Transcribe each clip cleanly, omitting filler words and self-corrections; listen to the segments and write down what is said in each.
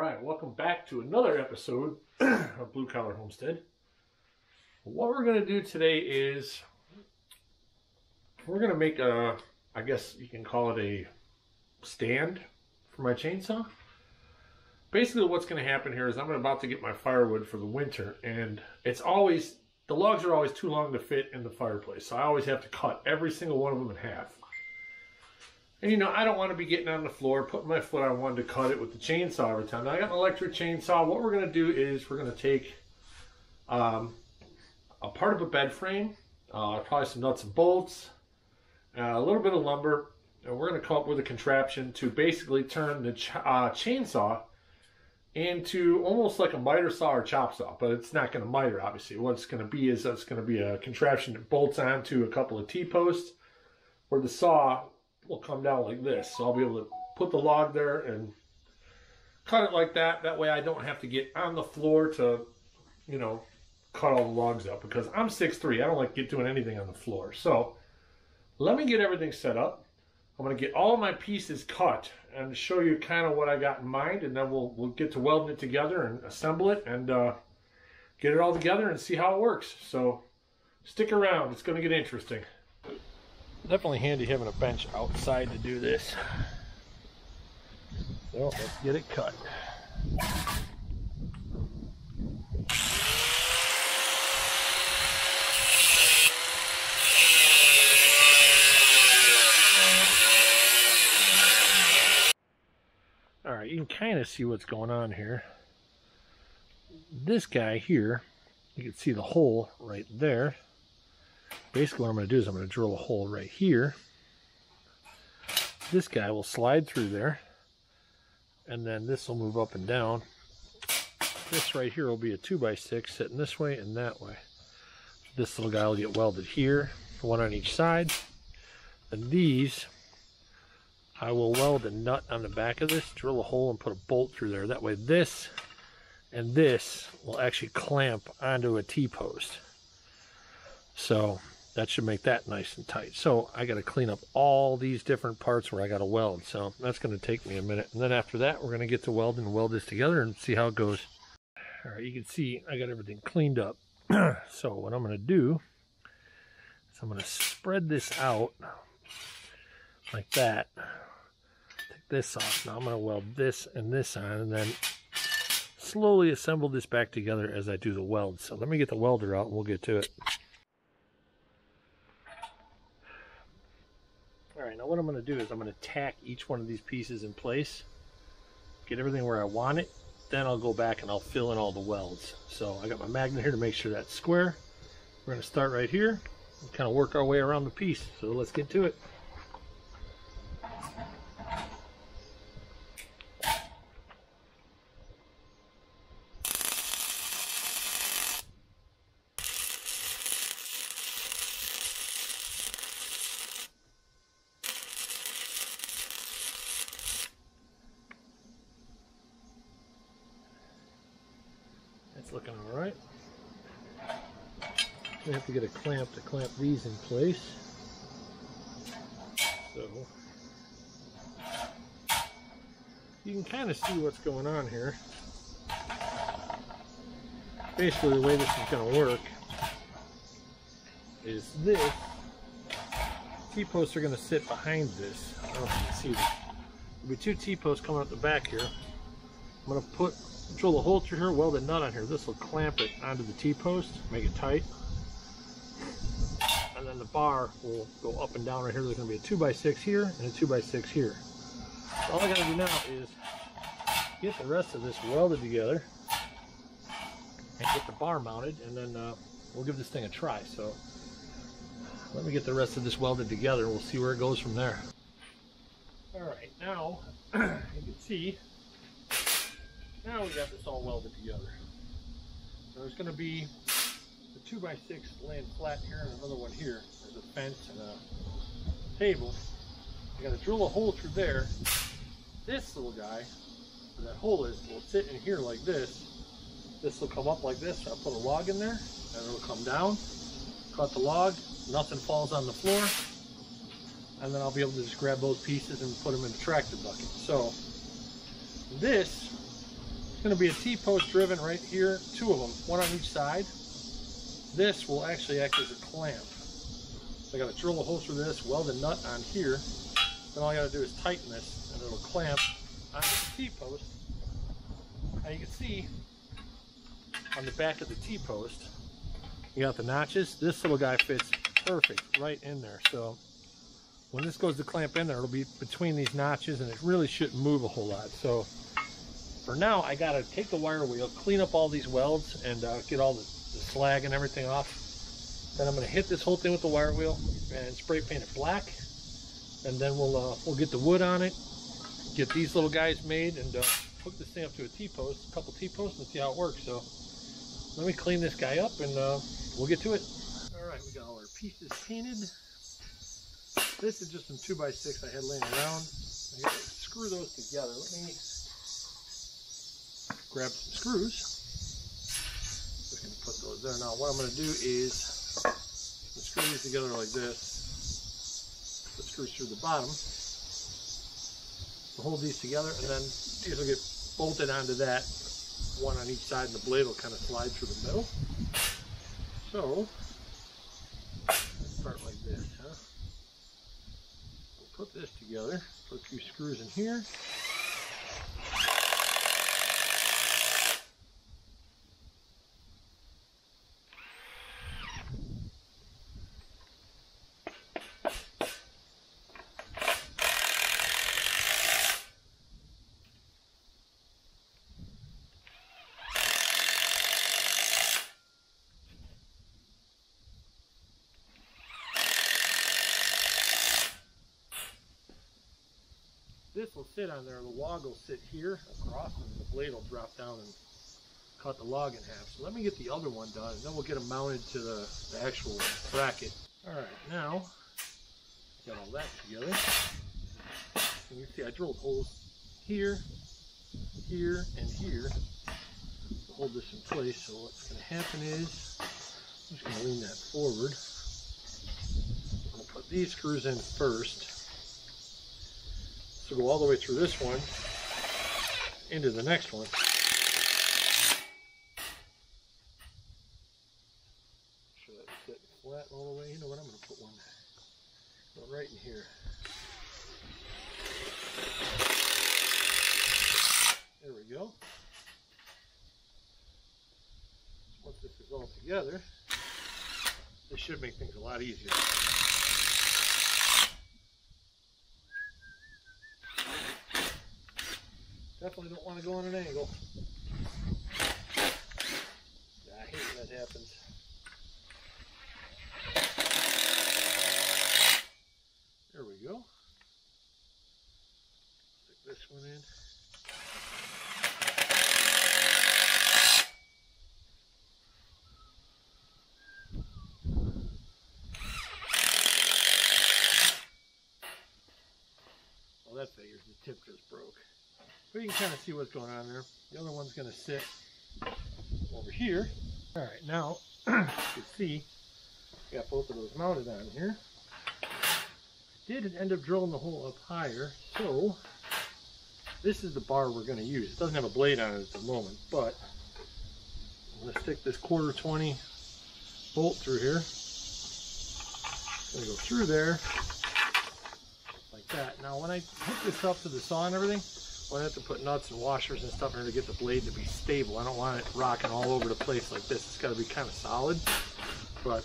Alright, welcome back to another episode of Blue Collar Homestead. What we're going to do today is we're going to make a, I guess you can call it a stand for my chainsaw. Basically what's going to happen here is I'm about to get my firewood for the winter, and it's always, the logs are always too long to fit in the fireplace, so I always have to cut every single one of them in half. And you know, I don't want to be getting on the floor, putting my foot on one to cut it with the chainsaw every time. Now, I got an electric chainsaw. What we're going to do is we're going to take a part of a bed frame, probably some nuts and bolts, a little bit of lumber, and we're going to come up with a contraption to basically turn the chainsaw into almost like a miter saw or chop saw, but it's not going to miter, obviously. What it's going to be is it's going to be a contraption that bolts onto a couple of T-posts where the saw will come down like this. So I'll be able to put the log there and cut it like that. That way I don't have to get on the floor to, you know, cut all the logs up, because I'm 6'3". I don't like doing anything on the floor. So let me get everything set up. I'm going to get all of my pieces cut and show you kind of what I got in mind, and then we'll get to welding it together and assemble it and get it all together and see how it works. So stick around. It's going to get interesting. Definitely handy having a bench outside to do this. So let's get it cut. Alright, you can kind of see what's going on here. This guy here, you can see the hole right there. Basically what I'm going to do is I'm going to drill a hole right here. This guy will slide through there, and then this will move up and down. This right here will be a 2x6 sitting this way and that way. This little guy will get welded here, one on each side. And these, I will weld a nut on the back of this, drill a hole and put a bolt through there. That way this and this will actually clamp onto a T-post. So that should make that nice and tight. So I got to clean up all these different parts where I got to weld. So that's going to take me a minute. And then after that, we're going to get to welding and weld this together and see how it goes. All right, you can see I got everything cleaned up. So what I'm going to do is I'm going to spread this out like that. Take this off. Now I'm going to weld this and this on, and then slowly assemble this back together as I do the weld. So let me get the welder out and we'll get to it. Alright, now what I'm going to do is I'm going to tack each one of these pieces in place, get everything where I want it, then I'll go back and I'll fill in all the welds. So I got my magnet here to make sure that's square. We're going to start right here and kind of work our way around the piece. So let's get to it. It's looking all right. We have to get a clamp to clamp these in place. So you can kind of see what's going on here. Basically, the way this is going to work is this. T-posts are going to sit behind this. I don't know if you can see this. There'll be two T-posts coming up the back here. I'm going to drill a hole through here, weld a nut on here. This will clamp it onto the T-post, make it tight. And then the bar will go up and down right here. There's going to be a 2x6 here and a 2x6 here. So all I got to do now is get the rest of this welded together and get the bar mounted, and then we'll give this thing a try. So let me get the rest of this welded together and we'll see where it goes from there. Alright, now you can see, now we got this all welded together. So there's going to be the 2x6 laying flat here and another one here. There's a fence and a table. I got to drill a hole through there. This little guy, where that hole is, will sit in here like this. This will come up like this. I'll put a log in there, and it'll come down, cut the log, nothing falls on the floor, and then I'll be able to just grab those pieces and put them in the tractor bucket. So this It's going to be a T-post driven right here, 2 of them, 1 on each side. This will actually act as a clamp. So I got to drill a hole through this, weld a nut on here. Then all I got to do is tighten this, and it'll clamp onto the T-post. Now you can see on the back of the T-post, you got the notches. This little guy fits perfect right in there. So when this goes to clamp in there, it'll be between these notches, and it really shouldn't move a whole lot. So for now, I got to take the wire wheel, clean up all these welds, and get all the slag and everything off. Then I'm going to hit this whole thing with the wire wheel and spray paint it black, and then we'll get the wood on it, get these little guys made, and hook this thing up to a T-post, a couple T-posts, and see how it works. So let me clean this guy up, and we'll get to it. All right, we got all our pieces painted. This is just some 2x6 I had laying around. I got to screw those together. Let me grab some screws. Just going to put those there. Now what I'm going to do is screw these together like this. Put screws through the bottom. We'll hold these together, and then these will get bolted onto that, 1 on each side, and the blade will kind of slide through the middle. So let's start like this, huh? We'll put this together. Put a few screws in here. This will sit on there, the log will sit here across, and the blade will drop down and cut the log in half. So let me get the other one done, and then we'll get them mounted to the actual bracket. Alright, now, got all that together. And you can see I drilled holes here, here, and here to hold this in place. So what's going to happen is, I'm just going to lean that forward. I'm going to put these screws in first. So go all the way through this one into the next one. Make sure that's sitting flat all the way. You know what? I'm going to put one right in here. There we go. Once this is all together, this should make things a lot easier. Definitely don't want to go on an angle. I hate when that happens. There we go. Stick this one in. Well, that figures the tip just broke. But you can kind of see what's going on there. The other one's going to sit over here. All right, now you can see I got both of those mounted on here. I did end up drilling the hole up higher, so this is the bar we're going to use. It doesn't have a blade on it at the moment, but I'm going to stick this 1/4-20 bolt through here. It's going to go through there like that. Now when I hook this up to the saw and everything, I have to put nuts and washers and stuff in there to get the blade to be stable. I don't want it rocking all over the place like this. It's got to be kind of solid, but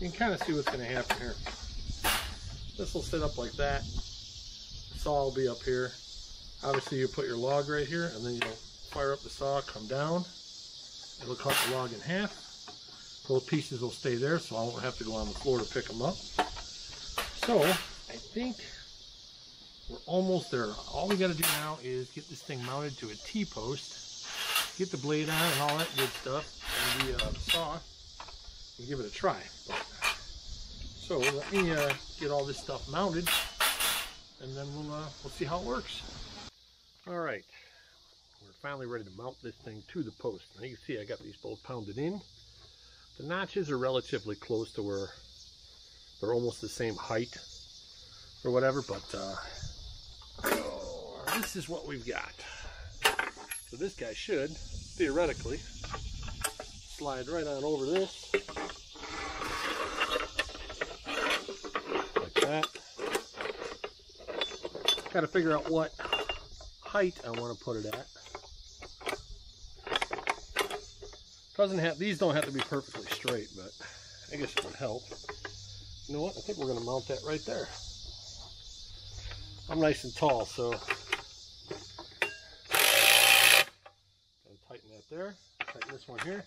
you can kind of see what's going to happen here. This will sit up like that. The saw will be up here. Obviously you put your log right here, and then you'll fire up the saw, come down. It'll cut the log in half. Both pieces will stay there, so I won't have to go on the floor to pick them up. So I think we're almost there. All we got to do now is get this thing mounted to a T-post, get the blade on and all that good stuff, and the saw, and give it a try. So let me get all this stuff mounted, and then we'll see how it works. All right, we're finally ready to mount this thing to the post. Now you can see I got these both pounded in. The notches are relatively close to where they're almost the same height or whatever, but this is what we've got. So this guy should, theoretically, slide right on over this. Like that. Got to figure out what height I want to put it at. Doesn't have, these don't have to be perfectly straight, but I guess it would help. You know what? I think we're going to mount that right there. I'm nice and tall, so tighten that there. Tighten this one here.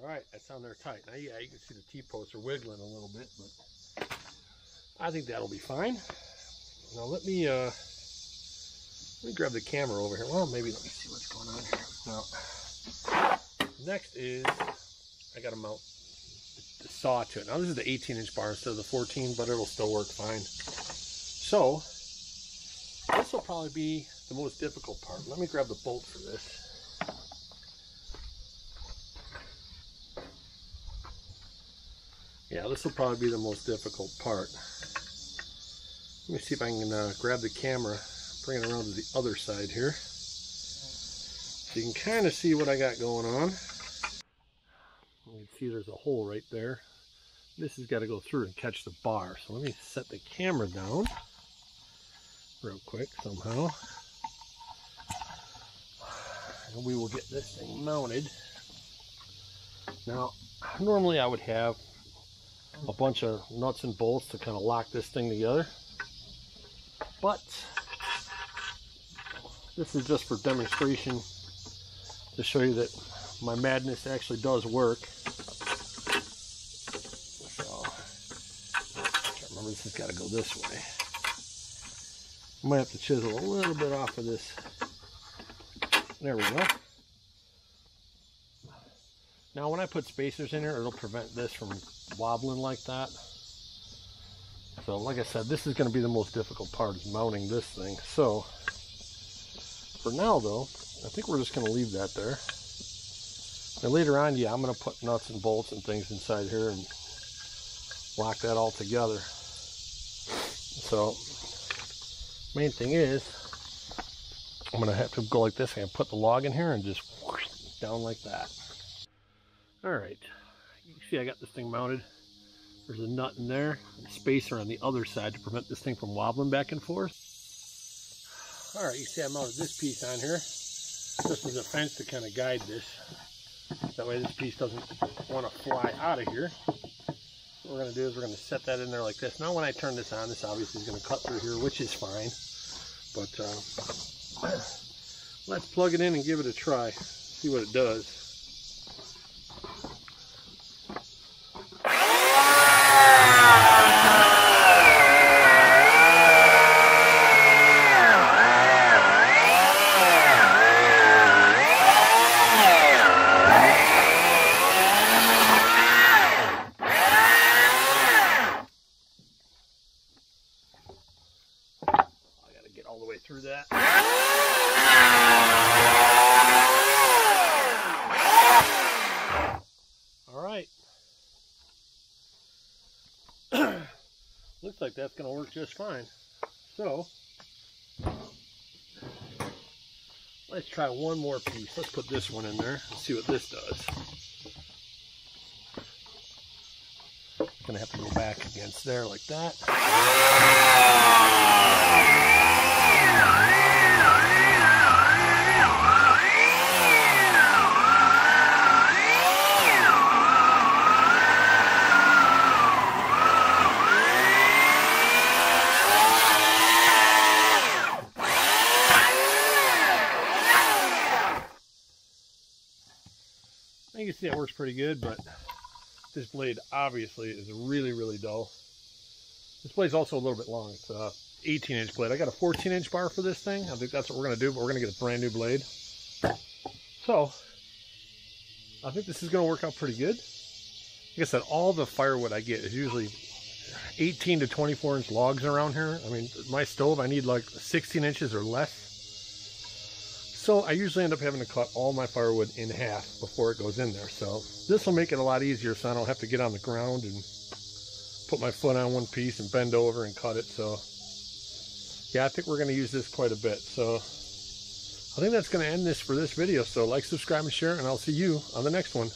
All right, that's on there tight. Now, yeah, you can see the T-posts are wiggling a little bit, but I think that'll be fine. Now let me grab the camera over here. Well, maybe let me see what's going on here. Now, next is I got to mount the saw to it. Now this is the 18-inch bar instead of the 14, but it'll still work fine. So this will probably be the most difficult part. Let me grab the bolt for this. Yeah, this will probably be the most difficult part. Let me see if I can grab the camera, bring it around to the other side here. So you can kind of see what I got going on. You can see there's a hole right there. This has got to go through and catch the bar. So let me set the camera down real quick somehow. And we will get this thing mounted. Now, normally I would have a bunch of nuts and bolts to kind of lock this thing together. But this is just for demonstration to show you that my madness actually does work. So, I can't remember, this has got to go this way. I might have to chisel a little bit off of this. There we go. Now when I put spacers in here, it'll prevent this from wobbling like that. So like I said, this is going to be the most difficult part, is mounting this thing. So for now though, I think we're just going to leave that there. And later on, yeah, I'm going to put nuts and bolts and things inside here and lock that all together. So main thing is, I'm going to have to go like this and put the log in here and just whoosh, down like that. Alright, you can see I got this thing mounted. There's a nut in there, a spacer on the other side to prevent this thing from wobbling back and forth. Alright, you see I mounted this piece on here. This is a fence to kind of guide this. That way this piece doesn't want to fly out of here. What we're going to do is we're going to set that in there like this. Now when I turn this on, this obviously is going to cut through here, which is fine. But let's plug it in and give it a try. See what it does. Through that. All right. Looks like that's going to work just fine. So let's try one more piece. Let's put this one in there and see what this does. Going to have to go back against there like that. You can see it works pretty good, but this blade obviously is really, really dull. This blade's also a little bit long. It's a 18-inch blade. I got a 14-inch bar for this thing. I think that's what we're going to do, but we're going to get a brand new blade. So I think this is going to work out pretty good. Like I said, all the firewood I get is usually 18 to 24-inch logs around here. I mean, my stove, I need like 16 inches or less. So I usually end up having to cut all my firewood in half before it goes in there. So this will make it a lot easier, so I don't have to get on the ground and put my foot on one piece and bend over and cut it. So yeah, I think we're going to use this quite a bit. So I think that's going to end this for this video. So like, subscribe, and share, and I'll see you on the next one.